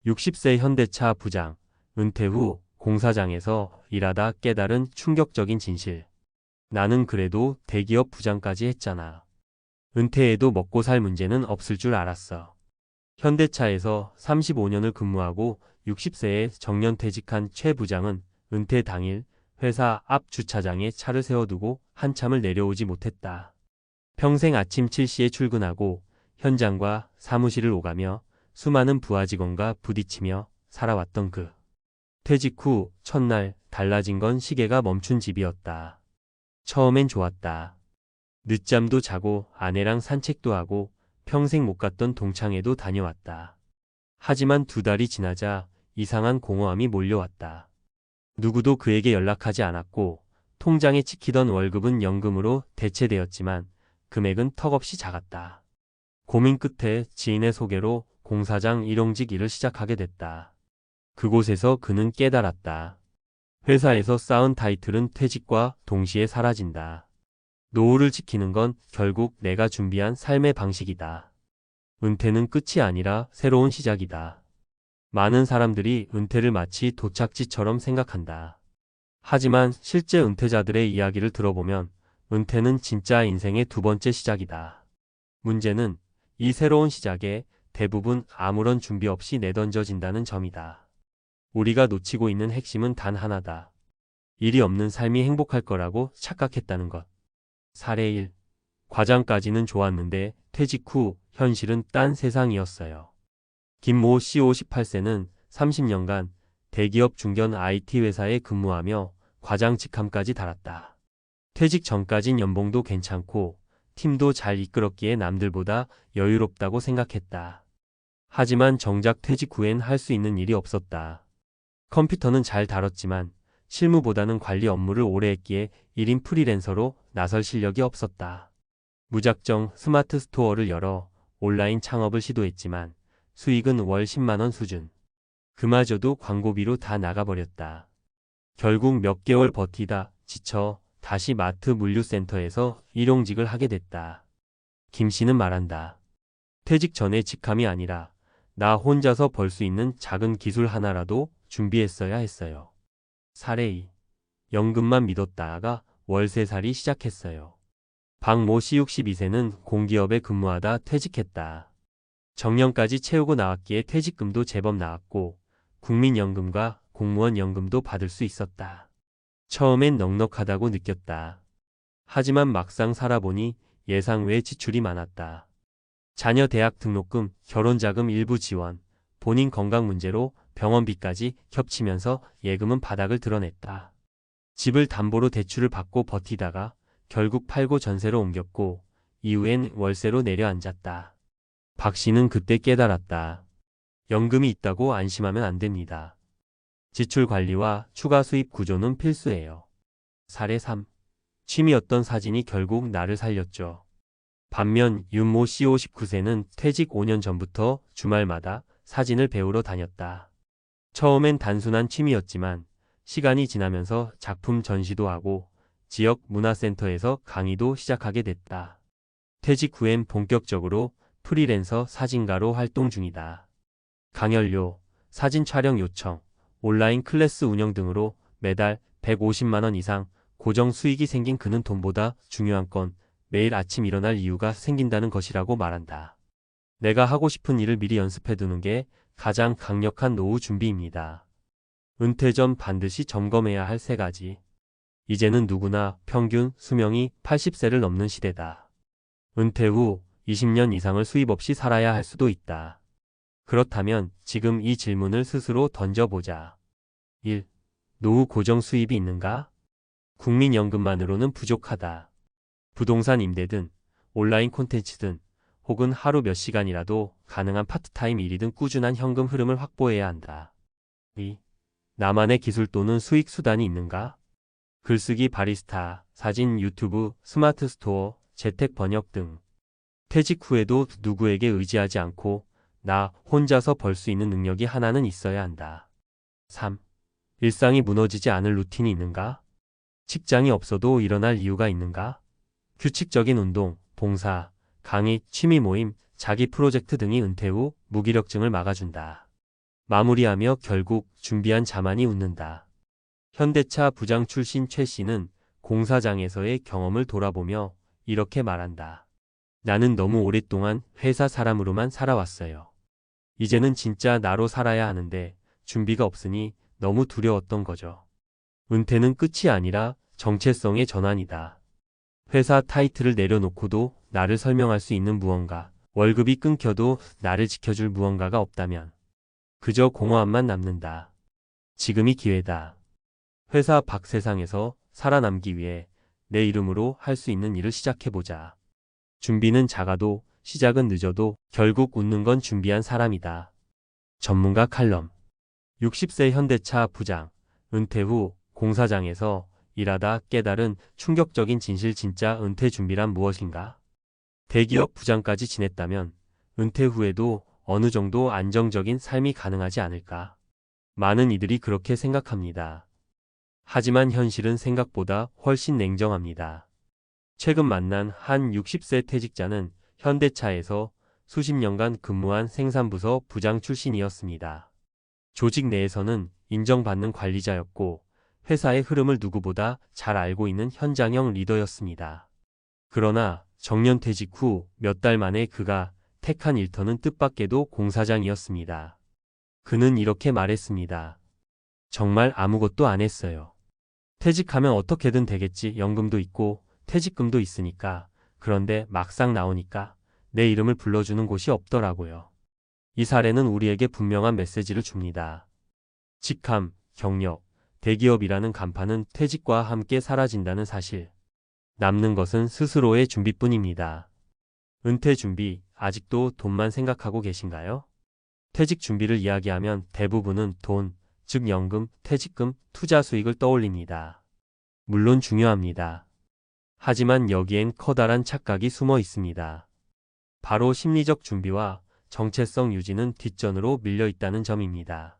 60세 현대차 부장, 은퇴 후 공사장에서 일하다 깨달은 충격적인 진실. 나는 그래도 대기업 부장까지 했잖아. 은퇴해도 먹고 살 문제는 없을 줄 알았어. 현대차에서 35년을 근무하고 60세에 정년퇴직한 최 부장은 은퇴 당일 회사 앞 주차장에 차를 세워두고 한참을 내려오지 못했다. 평생 아침 7시에 출근하고 현장과 사무실을 오가며 수많은 부하 직원과 부딪히며 살아왔던 그. 퇴직 후 첫날 달라진 건 시계가 멈춘 집이었다. 처음엔 좋았다. 늦잠도 자고 아내랑 산책도 하고 평생 못 갔던 동창회도 다녀왔다. 하지만 2달이 지나자 이상한 공허함이 몰려왔다. 누구도 그에게 연락하지 않았고 통장에 찍히던 월급은 연금으로 대체되었지만 금액은 턱없이 작았다. 고민 끝에 지인의 소개로 공사장 일용직 일을 시작하게 됐다. 그곳에서 그는 깨달았다. 회사에서 쌓은 타이틀은 퇴직과 동시에 사라진다. 노후를 지키는 건 결국 내가 준비한 삶의 방식이다. 은퇴는 끝이 아니라 새로운 시작이다. 많은 사람들이 은퇴를 마치 도착지처럼 생각한다. 하지만 실제 은퇴자들의 이야기를 들어보면 은퇴는 진짜 인생의 2번째 시작이다. 문제는 이 새로운 시작에 대부분 아무런 준비 없이 내던져진다는 점이다. 우리가 놓치고 있는 핵심은 단 하나다. 일이 없는 삶이 행복할 거라고 착각했다는 것. 사례 1. 과장까지는 좋았는데 퇴직 후 현실은 딴 세상이었어요. 김모 씨 58세는 30년간 대기업 중견 IT 회사에 근무하며 과장 직함까지 달았다. 퇴직 전까진 연봉도 괜찮고 팀도 잘 이끌었기에 남들보다 여유롭다고 생각했다. 하지만 정작 퇴직 후엔 할 수 있는 일이 없었다. 컴퓨터는 잘 다뤘지만 실무보다는 관리 업무를 오래 했기에 1인 프리랜서로 나설 실력이 없었다. 무작정 스마트 스토어를 열어 온라인 창업을 시도했지만 수익은 월 10만 원 수준. 그마저도 광고비로 다 나가버렸다. 결국 몇 개월 버티다 지쳐 다시 마트 물류센터에서 일용직을 하게 됐다. 김 씨는 말한다. 퇴직 전에 직함이 아니라 나 혼자서 벌 수 있는 작은 기술 하나라도 준비했어야 했어요. 사례 2. 연금만 믿었다가 월세살이 시작했어요. 박모 씨 62세는 공기업에 근무하다 퇴직했다. 정년까지 채우고 나왔기에 퇴직금도 제법 나왔고 국민연금과 공무원 연금도 받을 수 있었다. 처음엔 넉넉하다고 느꼈다. 하지만 막상 살아보니 예상 외 지출이 많았다. 자녀 대학 등록금, 결혼자금 일부 지원, 본인 건강 문제로 병원비까지 겹치면서 예금은 바닥을 드러냈다. 집을 담보로 대출을 받고 버티다가 결국 팔고 전세로 옮겼고 이후엔 월세로 내려앉았다. 박 씨는 그때 깨달았다. 연금이 있다고 안심하면 안 됩니다. 지출 관리와 추가 수입 구조는 필수예요. 사례 3. 취미였던 사진이 결국 나를 살렸죠. 반면 윤모 씨 59세는 퇴직 5년 전부터 주말마다 사진을 배우러 다녔다. 처음엔 단순한 취미였지만 시간이 지나면서 작품 전시도 하고 지역 문화센터에서 강의도 시작하게 됐다. 퇴직 후엔 본격적으로 프리랜서 사진가로 활동 중이다. 강연료, 사진 촬영 요청, 온라인 클래스 운영 등으로 매달 150만 원 이상 고정 수익이 생긴 그는 돈보다 중요한 건 매일 아침 일어날 이유가 생긴다는 것이라고 말한다. 내가 하고 싶은 일을 미리 연습해두는 게 가장 강력한 노후 준비입니다. 은퇴 전 반드시 점검해야 할 3가지. 이제는 누구나 평균 수명이 80세를 넘는 시대다. 은퇴 후 20년 이상을 수입 없이 살아야 할 수도 있다. 그렇다면 지금 이 질문을 스스로 던져보자. 1. 노후 고정 수입이 있는가? 국민연금만으로는 부족하다. 부동산 임대든 온라인 콘텐츠든 혹은 하루 몇 시간이라도 가능한 파트타임 일이든 꾸준한 현금 흐름을 확보해야 한다. 2. 나만의 기술 또는 수익 수단이 있는가? 글쓰기 바리스타, 사진 유튜브, 스마트 스토어, 재택 번역 등. 퇴직 후에도 누구에게 의지하지 않고 나 혼자서 벌 수 있는 능력이 하나는 있어야 한다. 3. 일상이 무너지지 않을 루틴이 있는가? 직장이 없어도 일어날 이유가 있는가? 규칙적인 운동, 봉사, 강의, 취미 모임, 자기 프로젝트 등이 은퇴 후 무기력증을 막아준다. 마무리하며 결국 준비한 자만이 웃는다. 현대차 부장 출신 최 씨는 공사장에서의 경험을 돌아보며 이렇게 말한다. 나는 너무 오랫동안 회사 사람으로만 살아왔어요. 이제는 진짜 나로 살아야 하는데 준비가 없으니 너무 두려웠던 거죠. 은퇴는 끝이 아니라 정체성의 전환이다. 회사 타이틀을 내려놓고도 나를 설명할 수 있는 무언가, 월급이 끊겨도 나를 지켜줄 무언가가 없다면 그저 공허함만 남는다. 지금이 기회다. 회사 밖 세상에서 살아남기 위해 내 이름으로 할 수 있는 일을 시작해보자. 준비는 작아도 시작은 늦어도 결국 웃는 건 준비한 사람이다. 전문가 칼럼. 60세 현대차 부장, 은퇴 후 공사장에서 일하다 깨달은 충격적인 진실. 진짜 은퇴 준비란 무엇인가? 대기업 부장까지 지냈다면 은퇴 후에도 어느 정도 안정적인 삶이 가능하지 않을까? 많은 이들이 그렇게 생각합니다. 하지만 현실은 생각보다 훨씬 냉정합니다. 최근 만난 한 60세 퇴직자는 현대차에서 수십 년간 근무한 생산부서 부장 출신이었습니다. 조직 내에서는 인정받는 관리자였고 회사의 흐름을 누구보다 잘 알고 있는 현장형 리더였습니다. 그러나 정년퇴직 후 몇 달 만에 그가 택한 일터는 뜻밖에도 공사장이었습니다. 그는 이렇게 말했습니다. 정말 아무것도 안 했어요. 퇴직하면 어떻게든 되겠지. 연금도 있고 퇴직금도 있으니까. 그런데 막상 나오니까 내 이름을 불러주는 곳이 없더라고요. 이 사례는 우리에게 분명한 메시지를 줍니다. 직함, 경력, 대기업이라는 간판은 퇴직과 함께 사라진다는 사실. 남는 것은 스스로의 준비뿐입니다. 은퇴 준비, 아직도 돈만 생각하고 계신가요? 퇴직 준비를 이야기하면 대부분은 돈, 즉 연금, 퇴직금, 투자 수익을 떠올립니다. 물론 중요합니다. 하지만 여기엔 커다란 착각이 숨어 있습니다. 바로 심리적 준비와 정체성 유지는 뒷전으로 밀려 있다는 점입니다.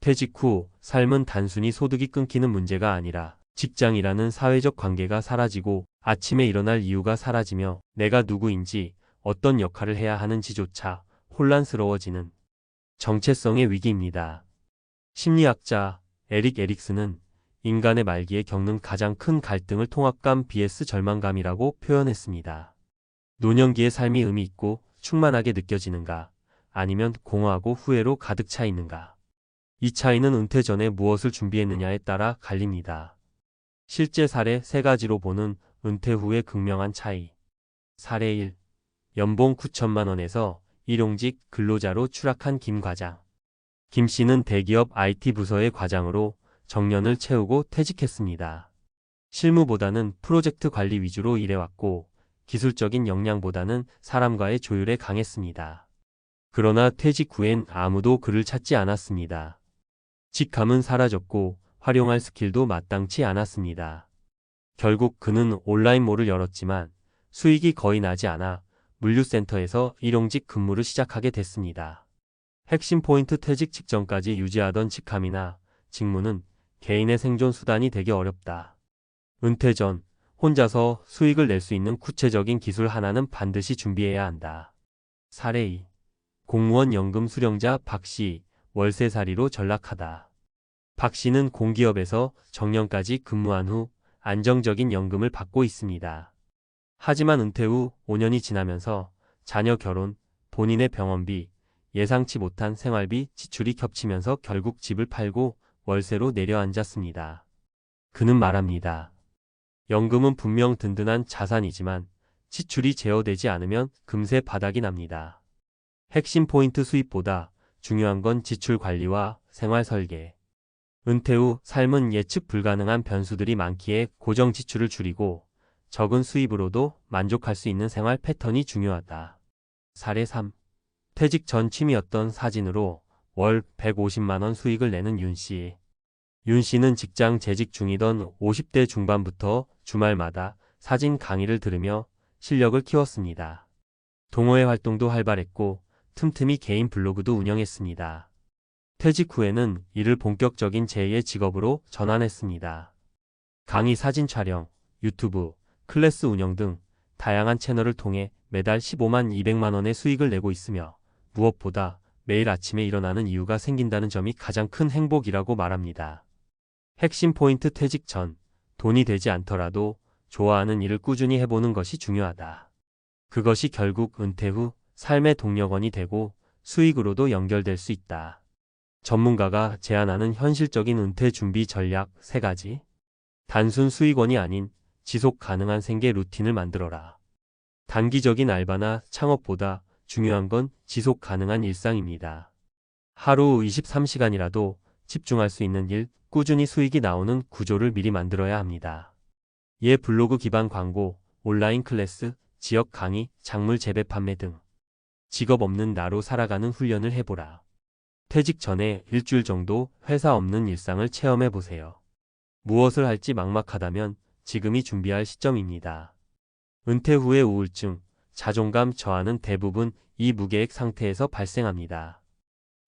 퇴직 후 삶은 단순히 소득이 끊기는 문제가 아니라 직장이라는 사회적 관계가 사라지고 아침에 일어날 이유가 사라지며 내가 누구인지 어떤 역할을 해야 하는지조차 혼란스러워지는 정체성의 위기입니다. 심리학자 에릭 에릭슨은 인간의 말기에 겪는 가장 큰 갈등을 통합감 vs 절망감이라고 표현했습니다. 노년기의 삶이 의미 있고 충만하게 느껴지는가, 아니면 공허하고 후회로 가득 차 있는가. 이 차이는 은퇴 전에 무엇을 준비했느냐에 따라 갈립니다. 실제 사례 3가지로 보는 은퇴 후의 극명한 차이. 사례 1. 연봉 9천만 원에서 일용직 근로자로 추락한 김 과장. 김 씨는 대기업 IT 부서의 과장으로 정년을 채우고 퇴직했습니다. 실무보다는 프로젝트 관리 위주로 일해왔고 기술적인 역량보다는 사람과의 조율에 강했습니다. 그러나 퇴직 후엔 아무도 그를 찾지 않았습니다. 직함은 사라졌고 활용할 스킬도 마땅치 않았습니다. 결국 그는 온라인몰을 열었지만 수익이 거의 나지 않아 물류센터에서 일용직 근무를 시작하게 됐습니다. 핵심 포인트. 퇴직 직전까지 유지하던 직함이나 직무는 개인의 생존 수단이 되기 어렵다. 은퇴 전 혼자서 수익을 낼 수 있는 구체적인 기술 하나는 반드시 준비해야 한다. 사례 2. 공무원 연금 수령자 박 씨, 월세살이로 전락하다. 박 씨는 공기업에서 정년까지 근무한 후 안정적인 연금을 받고 있습니다. 하지만 은퇴 후 5년이 지나면서 자녀 결혼, 본인의 병원비, 예상치 못한 생활비 지출이 겹치면서 결국 집을 팔고 월세로 내려앉았습니다. 그는 말합니다. 연금은 분명 든든한 자산이지만 지출이 제어되지 않으면 금세 바닥이 납니다. 핵심 포인트. 수입보다 중요한 건 지출 관리와 생활 설계. 은퇴 후 삶은 예측 불가능한 변수들이 많기에 고정 지출을 줄이고 적은 수입으로도 만족할 수 있는 생활 패턴이 중요하다. 사례 3. 퇴직 전 취미였던 사진으로 월 150만 원 수익을 내는 윤 씨. 윤 씨는 직장 재직 중이던 50대 중반부터 주말마다 사진 강의를 들으며 실력을 키웠습니다. 동호회 활동도 활발했고 틈틈이 개인 블로그도 운영했습니다. 퇴직 후에는 이를 본격적인 제2의 직업으로 전환했습니다. 강의 사진 촬영, 유튜브, 클래스 운영 등 다양한 채널을 통해 매달 15만 200만 원의 수익을 내고 있으며 무엇보다 매일 아침에 일어나는 이유가 생긴다는 점이 가장 큰 행복이라고 말합니다. 핵심 포인트 퇴직 전, 돈이 되지 않더라도 좋아하는 일을 꾸준히 해보는 것이 중요하다. 그것이 결국 은퇴 후 삶의 동력원이 되고 수익으로도 연결될 수 있다. 전문가가 제안하는 현실적인 은퇴 준비 전략 3가지. 단순 수익원이 아닌 지속 가능한 생계 루틴을 만들어라. 단기적인 알바나 창업보다 중요한 건 지속 가능한 일상입니다. 하루 23시간이라도 집중할 수 있는 일, 꾸준히 수익이 나오는 구조를 미리 만들어야 합니다. 예 블로그 기반 광고, 온라인 클래스, 지역 강의, 작물 재배 판매 등 직업 없는 나로 살아가는 훈련을 해보라. 퇴직 전에 일주일 정도 회사 없는 일상을 체험해 보세요. 무엇을 할지 막막하다면 지금이 준비할 시점입니다. 은퇴 후의 우울증, 자존감 저하는 대부분 이 무계획 상태에서 발생합니다.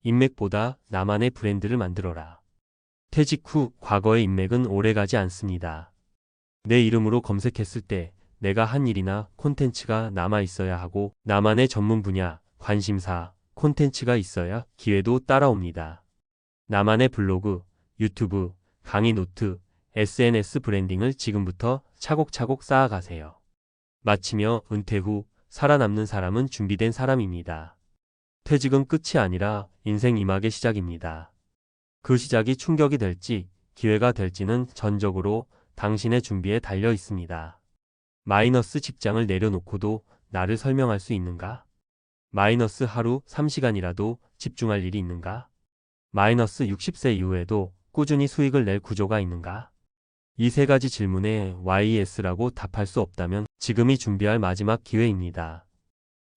인맥보다 나만의 브랜드를 만들어라. 퇴직 후 과거의 인맥은 오래가지 않습니다. 내 이름으로 검색했을 때 내가 한 일이나 콘텐츠가 남아 있어야 하고 나만의 전문 분야, 관심사, 콘텐츠가 있어야 기회도 따라옵니다. 나만의 블로그, 유튜브, 강의 노트, SNS 브랜딩을 지금부터 차곡차곡 쌓아가세요. 마치며 은퇴 후 살아남는 사람은 준비된 사람입니다. 퇴직은 끝이 아니라 인생 2막의 시작입니다. 그 시작이 충격이 될지 기회가 될지는 전적으로 당신의 준비에 달려 있습니다. 마이너스 직장을 내려놓고도 나를 설명할 수 있는가? 마이너스 하루 3시간이라도 집중할 일이 있는가? 마이너스 60세 이후에도 꾸준히 수익을 낼 구조가 있는가? 이 3가지 질문에 YES라고 답할 수 없다면 지금이 준비할 마지막 기회입니다.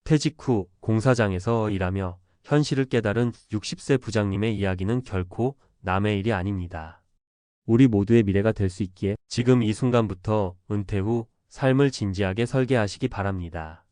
퇴직 후 공사장에서 일하며 현실을 깨달은 60세 부장님의 이야기는 결코 남의 일이 아닙니다. 우리 모두의 미래가 될 수 있기에 지금 이 순간부터 은퇴 후 삶을 진지하게 설계하시기 바랍니다.